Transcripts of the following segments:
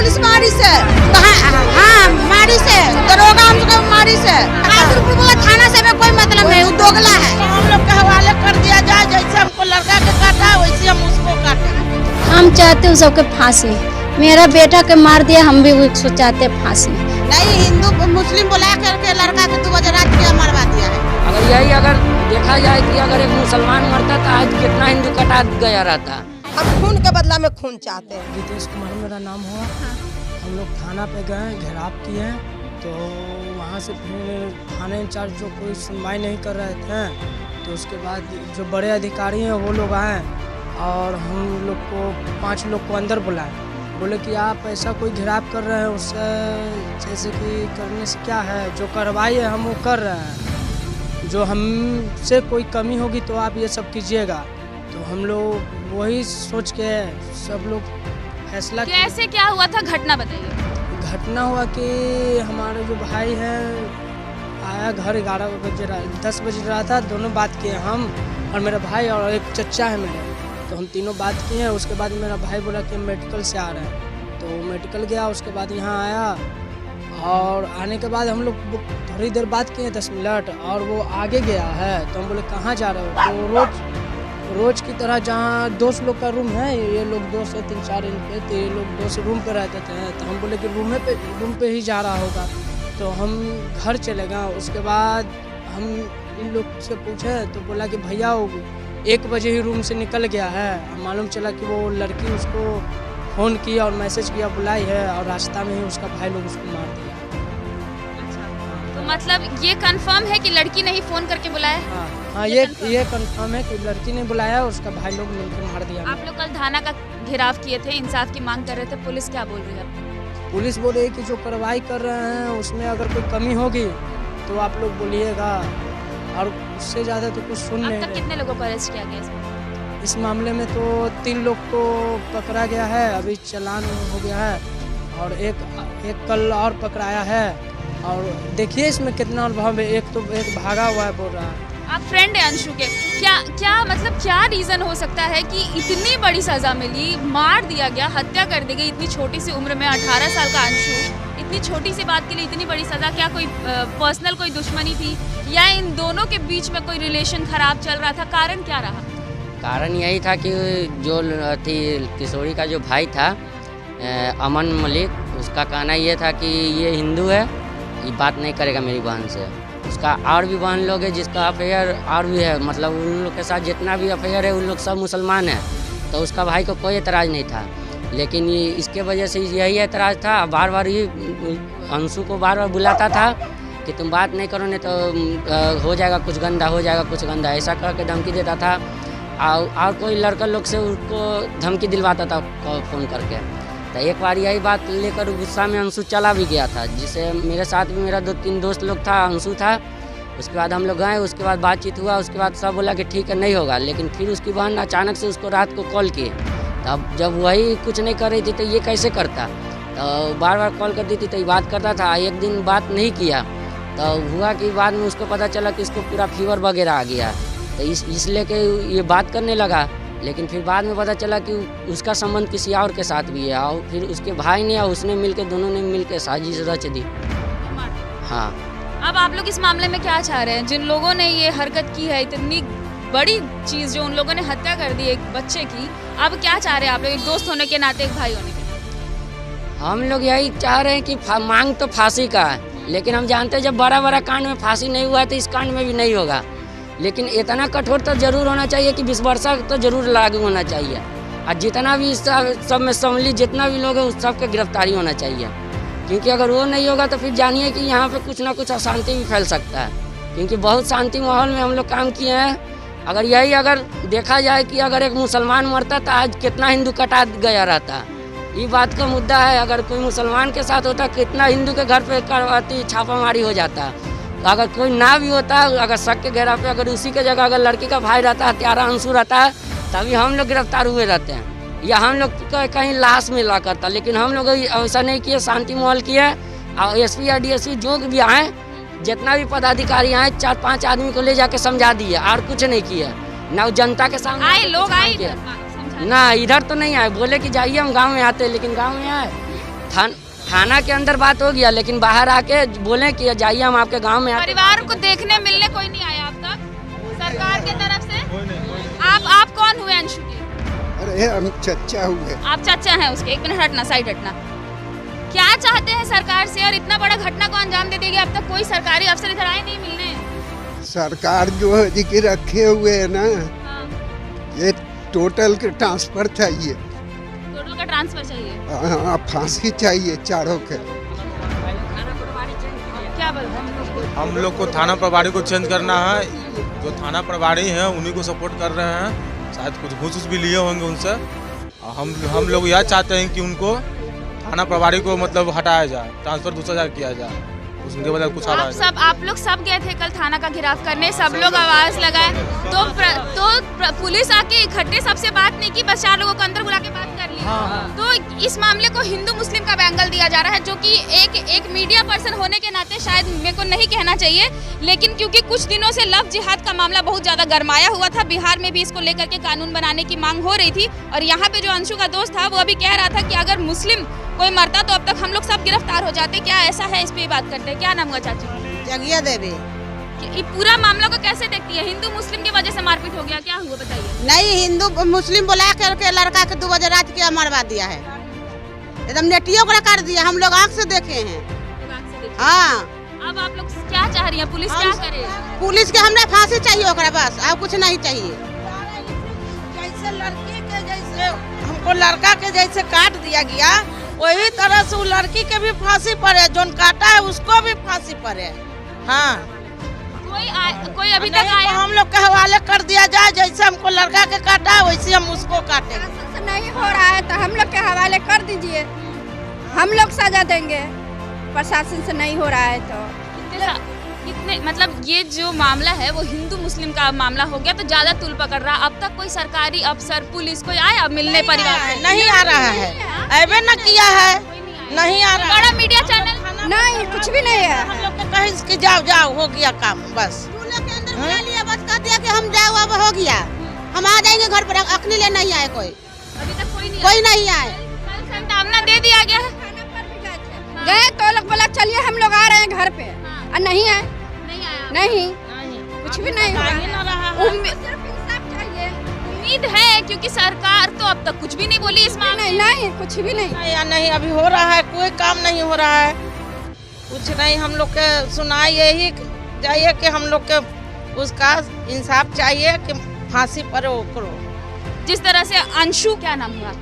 Police मारी से, हाँ मारी से, दरोगा हमको मारी से। थाना से में कोई मतलब नहीं, वो दोगला है। हम लोग के हवाले कर दिया जाए, जैसे हमको लड़का के काटा है वैसे हम उसको काटे। हम चाहते हैं सबके फांसी। मेरा बेटा के मार दिया, हम भी उसको चाहते फांसी। नहीं, हिंदू मुस्लिम बुला करके लड़का के 2 बजे रात के मरवा दिया है। अगर यही अगर देखा जाए कि अगर एक मुसलमान मरता तो आज कितना हिंदू कटा गया रहता। अब खून के बदला में खून चाहते हैं। रितेश कुमार मेरा नाम हुआ। हम लोग थाना पे गए, घेराव किए, तो वहाँ से फिर थाने इंचार्ज जो कोई सुनवाई नहीं कर रहे थे, तो उसके बाद जो बड़े अधिकारी हैं वो लोग आए और हम लोग को 5 लोग को अंदर बुलाए। बोले कि आप ऐसा कोई घेराव कर रहे हैं, उससे जैसे कि करने से क्या है, जो कार्रवाई है हम वो कर रहे हैं, जो हमसे कोई कमी होगी तो आप ये सब कीजिएगा। तो हम लोग वही सोच के सब लोग फैसला। कैसे क्या हुआ था, घटना बताइए। घटना हुआ कि हमारे जो भाई हैं आया घर 10 बजे रहा था। दोनों बात किए, हम और मेरा भाई और एक चचा है मेरे, तो हम तीनों बात किए। उसके बाद मेरा भाई बोला कि मेडिकल से आ रहे हैं, तो मेडिकल गया। उसके बाद यहाँ आया और आने के बाद हम लोग थोड़ी देर बात किए 10 मिनट, और वो आगे गया है। तो हम बोले कहाँ जा रहे हो? तो रोज की तरह जहाँ दोस्त लोग का रूम है, ये लोग 2 से 3-4 इनके, तो ये लोग 2 से रूम पे रहते थे। तो हम बोले कि रूम पे ही जा रहा होगा, तो हम घर चले गए। उसके बाद हम इन लोग से पूछे तो बोला कि भैया वो 1 बजे ही रूम से निकल गया है। मालूम चला कि वो लड़की उसको फ़ोन किया और मैसेज किया, बुलाई है, और रास्ता में ही उसका भाई लोग उसको मार दिया। तो मतलब ये कंफर्म है कि लड़की ने ही फोन करके बुलाया? हाँ, ये कंफर्म है कि लड़की ने बुलाया, उसका भाई लोग मिलकर मार दिया। आप लोग कल थाना का घेराव किए थे, इंसाफ की मांग कर रहे थे, पुलिस क्या बोल रही है? पुलिस बोल रही है कि जो कार्रवाई कर रहे हैं उसमें अगर कोई कमी होगी तो आप लोग बोलिएगा, और उससे ज़्यादा तो कुछ सुन नहीं अब तक रहे। कितने लोगों को अरेस्ट किया गया इसमें? इस मामले में तो 3 लोग को पकड़ा गया है, अभी चालान हो गया है, और एक कल और पकड़ाया है। और देखिए इसमें कितना अनुभव है। एक भागा हुआ है बोल रहा है। आप फ्रेंड है अंशु के, क्या मतलब क्या रीजन हो सकता है कि इतनी बड़ी सजा मिली, मार दिया गया, हत्या कर दी गई इतनी छोटी सी उम्र में? 18 साल का अंशु, इतनी छोटी सी बात के लिए इतनी बड़ी सजा। क्या कोई पर्सनल कोई दुश्मनी थी, या इन दोनों के बीच में कोई रिलेशन खराब चल रहा था? कारण क्या रहा? कारण यही था कि जो थी किशोरी का जो भाई था अमन मलिक, उसका कहना ये था कि ये हिंदू है, ये बात नहीं करेगा मेरी बहन से। उसका और भी बहन लोग है जिसका अफेयर और भी है, मतलब उन लोग के साथ जितना भी अफेयर है उन लोग सब मुसलमान हैं। तो उसका भाई को कोई एतराज़ नहीं था, लेकिन ये इसके वजह से यही एतराज़ था। बार बार ये अंशु को बार बार बुलाता था कि तुम बात नहीं करो, नहीं तो हो जाएगा कुछ गंदा, हो जाएगा कुछ गंदा, ऐसा कह के धमकी देता था। और कोई लड़का लोग से उसको धमकी दिलवाता था फ़ोन करके। तो एक बार यही बात लेकर गुस्सा में अंशु चला भी गया था, जिससे मेरे साथ भी मेरा 2-3 दोस्त लोग था, अंशु था। उसके बाद हम लोग गए, उसके बाद बातचीत हुआ, उसके बाद सब बोला कि ठीक है नहीं होगा। लेकिन फिर उसकी बहन अचानक से उसको रात को कॉल किए, तब जब वही कुछ नहीं कर रही थी तो ये कैसे करता, तो बार बार कॉल करती थी तो ये बात करता था। एक दिन बात नहीं किया तो हुआ कि बाद में उसको पता चला कि इसको पूरा फीवर वगैरह आ गया, तो इसलिए कि ये बात करने लगा। लेकिन फिर बाद में पता चला कि उसका संबंध किसी और के साथ भी है, और फिर उसके भाई ने और उसने मिलकर, दोनों ने मिलकर साजिश रच दी। हाँ। अब आप लोग इस मामले में क्या चाह रहे हैं? जिन लोगों ने ये हरकत की है, इतनी बड़ी चीज़ जो उन लोगों ने हत्या कर दी एक बच्चे की, अब क्या चाह रहे हैं आप लोग, एक दोस्त होने के नाते, एक भाई होने के नाते? हम लोग यही चाह रहे हैं कि मांग तो फांसी का है, लेकिन हम जानते हैं जब बड़ा कांड में फांसी नहीं हुआ है तो इस कांड में भी नहीं होगा। लेकिन इतना कठोर तो जरूर होना चाहिए कि 20 वर्ष तो जरूर लागू होना चाहिए, और जितना भी सब में सम्मिलित जितना भी लोग हैं उस सब के गिरफ्तारी होना चाहिए। क्योंकि अगर वो नहीं होगा तो फिर जानिए कि यहाँ पे कुछ ना कुछ अशांति भी फैल सकता है, क्योंकि बहुत शांति माहौल में हम लोग काम किए हैं। अगर देखा जाए कि अगर एक मुसलमान मरता तो आज कितना हिंदू कटा गया रहता, ये बात का मुद्दा है। अगर कोई मुसलमान के साथ होता कितना हिंदू के घर पे करवाती छापामारी हो जाता। तो अगर कोई ना भी होता, अगर शक के घेरा पे अगर उसी के जगह अगर लड़की का भाई रहता, हत्यारा अंशु रहता है, तभी हम लोग गिरफ्तार हुए रहते हैं, या हम लोग कहीं लाश में ला करता। लेकिन हम लोग ऐसा नहीं किए, शांति माहौल किया। और एसपी या डीएसपी जो भी आए, जितना भी पदाधिकारी आए, 4-5 आदमी को ले जाके समझा दिए, और कुछ नहीं किया। ना जनता के सामने आए लोग आए ना, इधर तो नहीं आए, बोले कि जाइए हम गाँव में आते हैं, लेकिन गाँव में आए थाना के अंदर बात हो गया, लेकिन बाहर आके बोले कि जाइए हम आपके गांव में। परिवार को देखने मिलने कोई नहीं आया अब तक सरकार की तरफ से? आप कौन हुए अंशु के? अरे हम चचा हुए। आप चाचा हैं उसके? एक मिनट हटना, साइड हटना। क्या चाहते हैं सरकार से, और इतना बड़ा घटना को अंजाम दे देगी? अब तक कोई सरकारी अफसर इधर आए नहीं मिलने। सरकार जो है जी रखे हुए है ना, ये टोटल के ट्रांसफर चाहिए, टोटल का ट्रांसफर चाहिए। फांसी चाहिए चारों के। क्या बोलते हैं? हम लोग को थाना प्रभारी को चेंज करना है। जो थाना प्रभारी हैं उन्हीं को सपोर्ट कर रहे हैं, शायद कुछ घूस भी लिए होंगे उनसे। हम लोग यह चाहते हैं कि उनको थाना प्रभारी को मतलब हटाया जाए, ट्रांसफर दूसरा जगह किया जाए, उसके बदले कुछ आप लोग सब गए थे कल थाना का घेराव करने, सब लोग आवाज लगाए, तो पुलिस आके इकट्ठे सबसे बात नहीं की, बस 4 लोगों को अंदर बुला के बात कर ली। तो इस मामले को हिंदू मुस्लिम का एंगल दिया जा रहा है, जो कि एक मीडिया पर्सन होने के नाते शायद मेरे को नहीं कहना चाहिए, लेकिन क्योंकि कुछ दिनों से लव जिहाद का मामला बहुत ज्यादा गरमाया हुआ था, बिहार में भी इसको लेकर के कानून बनाने की मांग हो रही थी, और यहाँ पे जो अंशु का दोस्त था वो अभी कह रहा था कि अगर मुस्लिम कोई मरता तो अब तक हम लोग सब गिरफ्तार हो जाते। क्या ऐसा है? इस पे बात करते हैं। क्या नाम हुआ चाची? जगिया देवी। ये पूरा मामला को कैसे देखती है? हिंदू मुस्लिम की वजह से मारपीट हो गया, क्या हुआ बताइए? नहीं, हिंदू मुस्लिम बुला करके लड़का के 2 बजे रात के मरवा दिया है, एकदम नेटियों को कर दिया, हम लोग आँख से देखे हैं। हाँ, अब आप लोग क्या चाह रही हैं? पुलिस क्या करे? पुलिस के हमने फांसी चाहिए ओकरा, बस और कुछ नहीं चाहिए। जैसे लड़की के जैसे हमको लड़का के जैसे काट दिया गया, वही तरह से वो लड़की के भी फांसी पड़े, जो काटा है उसको भी फांसी पड़े। हाँ, कोई अभी तक आया? हम लोग के हवाले कर दिया जाए, जैसे हमको लड़का के काटा है वैसे हम उसको काटेंगे। नहीं हो रहा है तो हम लोग के हवाले कर दीजिए, हम लोग सजा देंगे। प्रशासन से नहीं हो रहा है तो कितने मतलब ये जो मामला है वो हिंदू मुस्लिम का मामला हो गया तो ज्यादा तूल पकड़ रहा। अब तक कोई सरकारी अफसर पुलिस कोई आया मिलने परिवार से? नहीं आ रहा है, ऐबे न किया है, नहीं आ रहा। बड़ा मीडिया चैनल नहीं, कुछ भी नहीं है। हम लोग कहीं कि जाओ हो गया काम, बस के अंदर बुला लिया, बस कह दिया कि हम जाओ, अब हो गया, हम आ जाएंगे घर पर। अखनी ले नहीं आए कोई, अभी तक कोई नहीं आए। कल संतावना दे दिया गया है, गए तो लोग बोला चलिए हम लोग आ रहे हैं घर पे, और नहीं आए, नहीं कुछ भी नहीं हो उम्मीद है क्योंकि सरकार तो अब तक कुछ भी नहीं बोली इस मामले में। नहीं, कुछ भी नहीं। नहीं अभी हो रहा है, कोई काम नहीं हो रहा है, कुछ नहीं। हम लोग के सुनाई यही चाहिए कि हम लोग के उसका इंसाफ चाहिए कि फांसी पर करो। जिस तरह से अंशु, क्या नाम हुआ?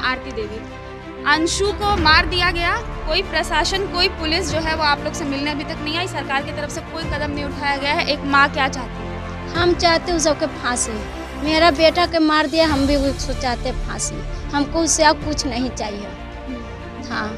आरती देवी। अंशु को मार दिया गया, कोई प्रशासन कोई पुलिस जो है वो आप लोग से मिलने अभी तक नहीं आई, सरकार की तरफ से कोई कदम नहीं उठाया गया है। एक माँ क्या चाहती है? हम चाहते हैं सबके फांसी। मेरा बेटा के मार दिया, हम भी उसको चाहते फांसी। हमको उससे अब कुछ नहीं चाहिए। हाँ,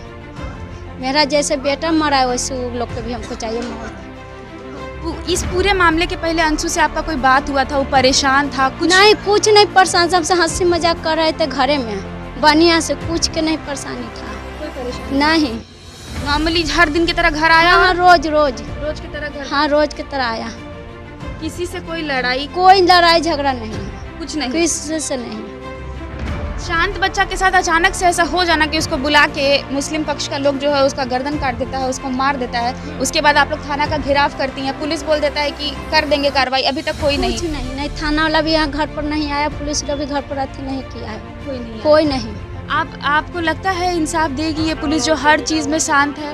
मेरा जैसे बेटा मरा है वैसे वो लोग को भी हमको चाहिए मौत। इस पूरे मामले के पहले अंशु से आपका कोई बात हुआ था? वो परेशान था? कुछ कुछ नहीं परेशान, सबसे हंसी मजाक कर रहे थे घरे में, बढ़िया से, कुछ के नहीं परेशानी था। कोई परेशानी नहीं, नॉर्मली हर दिन की तरह घर आया? हाँ, रोज की तरह घर? हाँ, रोज की तरह आया। किसी से कोई लड़ाई झगड़ा नहीं, कुछ नहीं, किसी से नहीं। शांत बच्चा के साथ अचानक से ऐसा हो जाना कि उसको बुला के मुस्लिम पक्ष का लोग जो है उसका गर्दन काट देता है, उसको मार देता है, उसके बाद आप लोग थाना का घेराव करती हैं, पुलिस बोल देता है कि कर देंगे कार्रवाई, अभी तक कोई नहीं। थाना वाला भी यहाँ घर पर नहीं आया, पुलिस वाला भी घर पर अथी नहीं किया है, कोई नहीं। आपको लगता है इंसाफ देगी ये पुलिस जो हर चीज में शांत है?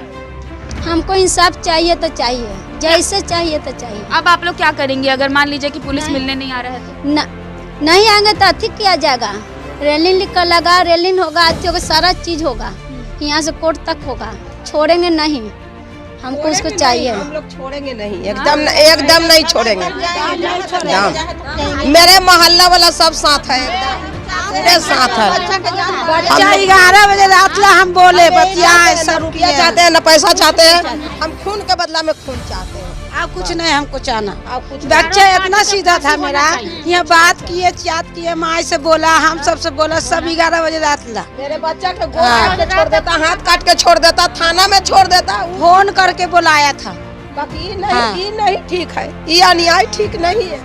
हमको इंसाफ चाहिए तो चाहिए, जैसे चाहिए तो चाहिए। अब आप लोग क्या करेंगे अगर मान लीजिए कि पुलिस मिलने नहीं आ रहा है तो? नहीं आएंगे तो अथी किया जाएगा, रेलिंग लिख कर लगा, रेलिंग होगा, अथी होगा, सारा चीज होगा, यहाँ से कोर्ट तक होगा, छोड़ेंगे नहीं, हमको उसको चाहिए। हम लोग छोड़ेंगे नहीं, एकदम नहीं छोड़ेंगे। मेरे मोहल्ला वाला सब साथ है, पूरे साथ है। बच्चा 11 बजे रात ला हम बोले बतिया, 100 रुपया चाहते हैं, न पैसा चाहते हैं, हम खून के बदला में खून चाहते हैं। अब कुछ नहीं हमको चाहना। बच्चा इतना सीधा था मेरा, यहाँ बात किए, चाट किए, माँ से बोला, हम सबसे बोला, सब 11 बजे रात ला मेरे बच्चा के गोद काट के छोड़ देता, हाथ काट के छोड़ देता, थाना में छोड़ देता, फोन करके बुलाया था। बाकी ये नहीं ठीक है, ये अन्याय ठीक नहीं है।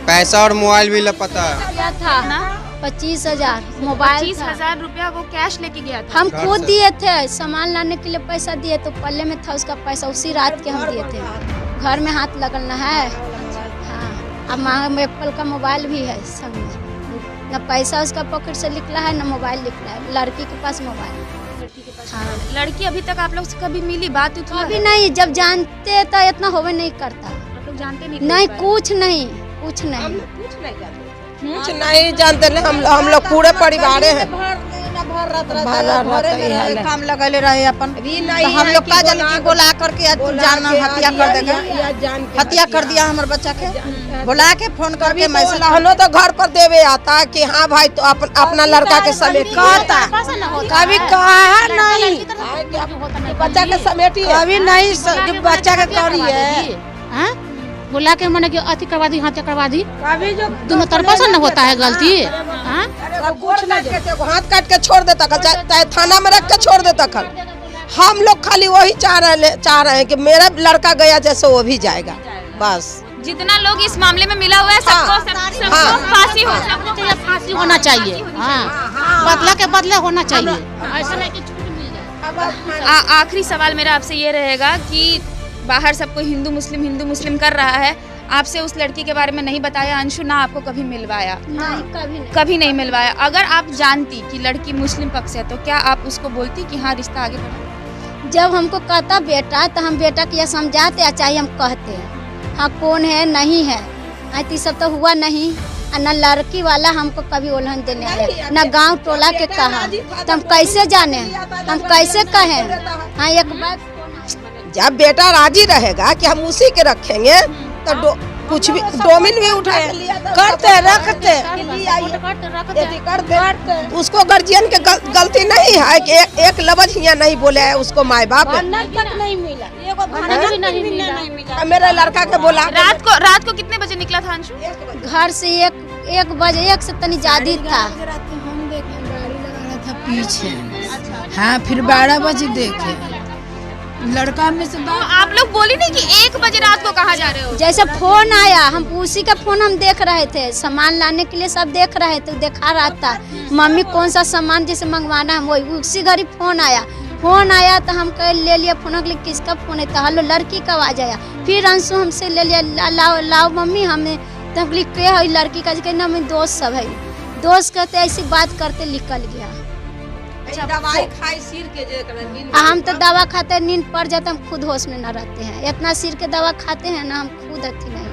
पैसा और मोबाइल भी लापता है। क्या था ना? 25,000 मोबाइल था। 25,000 रुपया वो कैश लेके गया था। हम खुद दिए थे, सामान लाने के लिए पैसा दिए तो पल्ले में था उसका पैसा, उसी रात के हम दिए थे। घर में हाथ लगल न है। हाँ, अब माँ एप्पल का मोबाइल भी है संग में, न पैसा उसका पॉकेट से निकला है न मोबाइल निकला है। लड़की के पास मोबाइल। हाँ, लड़की अभी तक आप लोग से कभी मिली, बात हुई? अभी नहीं, जब जानते तो इतना होवे नहीं करता। आप लोग जानते नहीं? नहीं, कुछ नहीं, कुछ नहीं, कुछ नहीं जानते। हम लोग पूरे परिवार हैं। काम लगले रहे अपन, हम लोग का जान की बोला करके जान हत्या कर देगा, हत्या कर दिया हमारे बच्चा के। बुला के फोन करके मैसेज हम तो घर पर देवे आता कि हाँ भाई तो अपना लड़का के समेट कहता, कभी कहा नहीं बच्चा के समेटी कभी नहीं बच्चा के करिए। बुला के मैंने कि अति करवा दी, हत्या करवा दी। कभी जो दोनों तरफा से न होता है गलती। हाथ काट के छोड़ देता कल, चाहे थाना में रख के छोड़ देता कल। हम लोग खाली वही चाह रहे हैं कि मेरा लड़का गया जैसे वो भी जाएगा, बस। जितना लोग इस मामले में मिला हुआ है सबको फांसी हो, सबको फांसी होना चाहिए। हाँ, बदला के बदले होना चाहिए, ऐसा नहीं कि छूट मिल जाए। आखिरी सवाल मेरा आपसे ये रहेगा कि बाहर सबको हिंदू मुस्लिम कर रहा है, आपसे उस लड़की के बारे में नहीं बताया अंशु, ना आपको कभी मिलवाया? नहीं, कभी नहीं मिलवाया। अगर आप जानती कि लड़की मुस्लिम पक्ष है तो क्या आप उसको बोलती कि हाँ रिश्ता आगे बढ़ा? जब हमको कहता बेटा तो हम बेटा के समझाते या चाहे हम कहते हैं हाँ कौन है नहीं है। ऐसी सब तो हुआ नहीं, न लड़की वाला हमको कभी उल्हन देने आया, न गांव टोला के कहा, तो हम कैसे जाने, हम कैसे कहें? हाँ, एक बात जब बेटा राजी रहेगा कि हम उसी के रखेंगे तो कुछ भी डोमिन भी उठाए करते रखते उसको गार्जियन के गलती नहीं है कि एक लफ्ज यहाँ नहीं बोले है उसको माँ बाप नहीं मिला। मेरा लड़का के बोला। रात को कितने बजे निकला था अंशु? घर से एक बजे, एक से तनी ज्यादा था। हम देखे गाड़ी लगा रहा था पीछे। हाँ, फिर 12 बजे देखे लड़का में से। तो आप लोग बोली नहीं कि 1 बजे रात को कहाँ जा रहे हो? जैसे फोन आया, हम उसी का फोन हम देख रहे थे, सामान लाने के लिए सब देख रहे थे, दिखा रहा था मम्मी कौन सा सामान जैसे मंगवाना है, वही उसी घड़ी फोन आया तो हम कह ले लिया फोन के लिए, किसका फोन है? तो हेलो, लड़की का आवाज आया। फिर अंशु हमसे ले लिया, लाओ मम्मी हमें, तो हम क्या है लड़की का? कहना मैं दोस्त सब है, दोस्त कहते ऐसी बात करते निकल गया। दवाई खाई सिर के हम तो दवा खाते नींद पड़ जाता, हम खुद होश में न रहते हैं, इतना सिर के दवा खाते हैं ना, हम खुद अच्छी नहीं।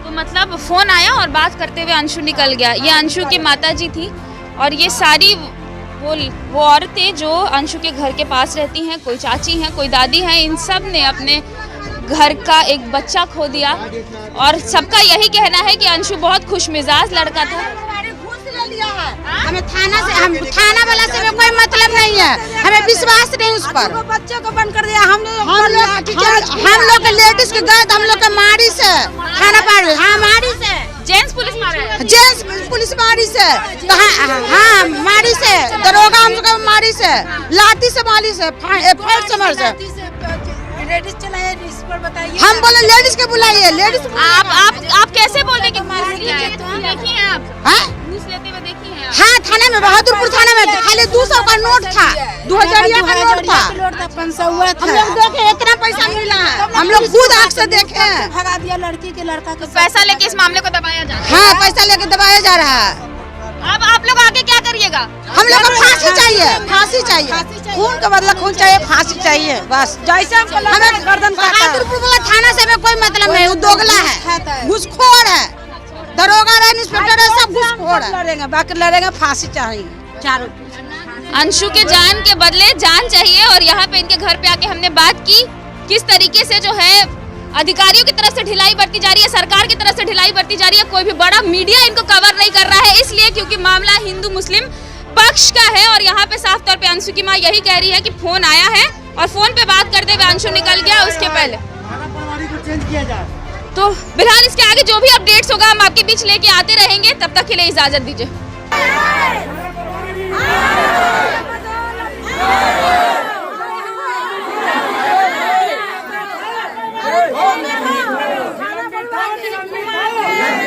तो मतलब फोन आया और बात करते हुए अंशु निकल गया। ये अंशु की माताजी थी और ये सारी वो औरतें जो अंशु के घर के पास रहती हैं, कोई चाची हैं, कोई दादी हैं, इन सब ने अपने घर का एक बच्चा खो दिया और सबका यही कहना है कि अंशु बहुत खुशमिजाज लड़का था। हमें थाना वाला से हमें कोई मतलब नहीं है, हमें विश्वास नहीं उस पर। बच्चे को बंद कर दिया हम लोग के लेडीज के गए, हम लोग के मारी से थाना पार, हाँ मारी से जेंट्स पुलिस मारा है, जेंट्स पुलिस मारी से, हाँ मारी से, दरोगा हम लोग मारी से, लाठी से मारी से, फाइट से मार से। लेडीज चलाए इस पर बताइए। हम बोले लेडीज के बुलाइए, लेडीज। आप कैसे बोलते कि घूस लिया है? देखी हैं आप? हाँ, घूस लेते हुए देखी हैं आप? हाँ, थाने में, बहादुरपुर थाने में खाली 200 का नोट था, 2000 का नोट था, 500 था। हम लोग देखे इतना पैसा मिला है, हम लोग खुद आँख से देखे। भगा दिया लड़की के लड़का तो पैसा लेके इस मामले को दबाया जा रहा है। हाँ, पैसा लेके दबाया जा रहा है। अब आप लोग आगे क्या करिएगा? हम लोग को फांसी चाहिए, फांसी चाहिए, खून का बदला खून चाहिए, फांसी चाहिए, बस। जैसे हमें गर्दन काटा। बहादुरपुर वाला थाना से हमें कोई मतलब नहीं, वो दोगला है, घूसखोर है, दरोगा है, इंस्पेक्टर है, सब घूसखोर है। लड़ेंगे, बाकी लड़ेंगे, फांसी चाहिए चारों। अंशु के जान के बदले जान चाहिए। और यहाँ पे इनके घर पे आके हमने बात की किस तरीके से जो है अधिकारियों की तरफ से ढिलाई बरती जा रही है, सरकार की तरफ से ढिलाई बरती जा रही है। कोई भी बड़ा मीडिया इनको कवर नहीं कर रहा है, इसलिए क्योंकि मामला हिंदू मुस्लिम पक्ष का है। और यहाँ पे साफ तौर पे अंशु की माँ यही कह रही है कि फोन आया है और फोन पे बात करते हुए अंशु निकल गया उसके पहले। तो फिलहाल इसके आगे जो भी अपडेट्स होगा हम आपके बीच लेके आते रहेंगे, तब तक के लिए इजाजत दीजिए।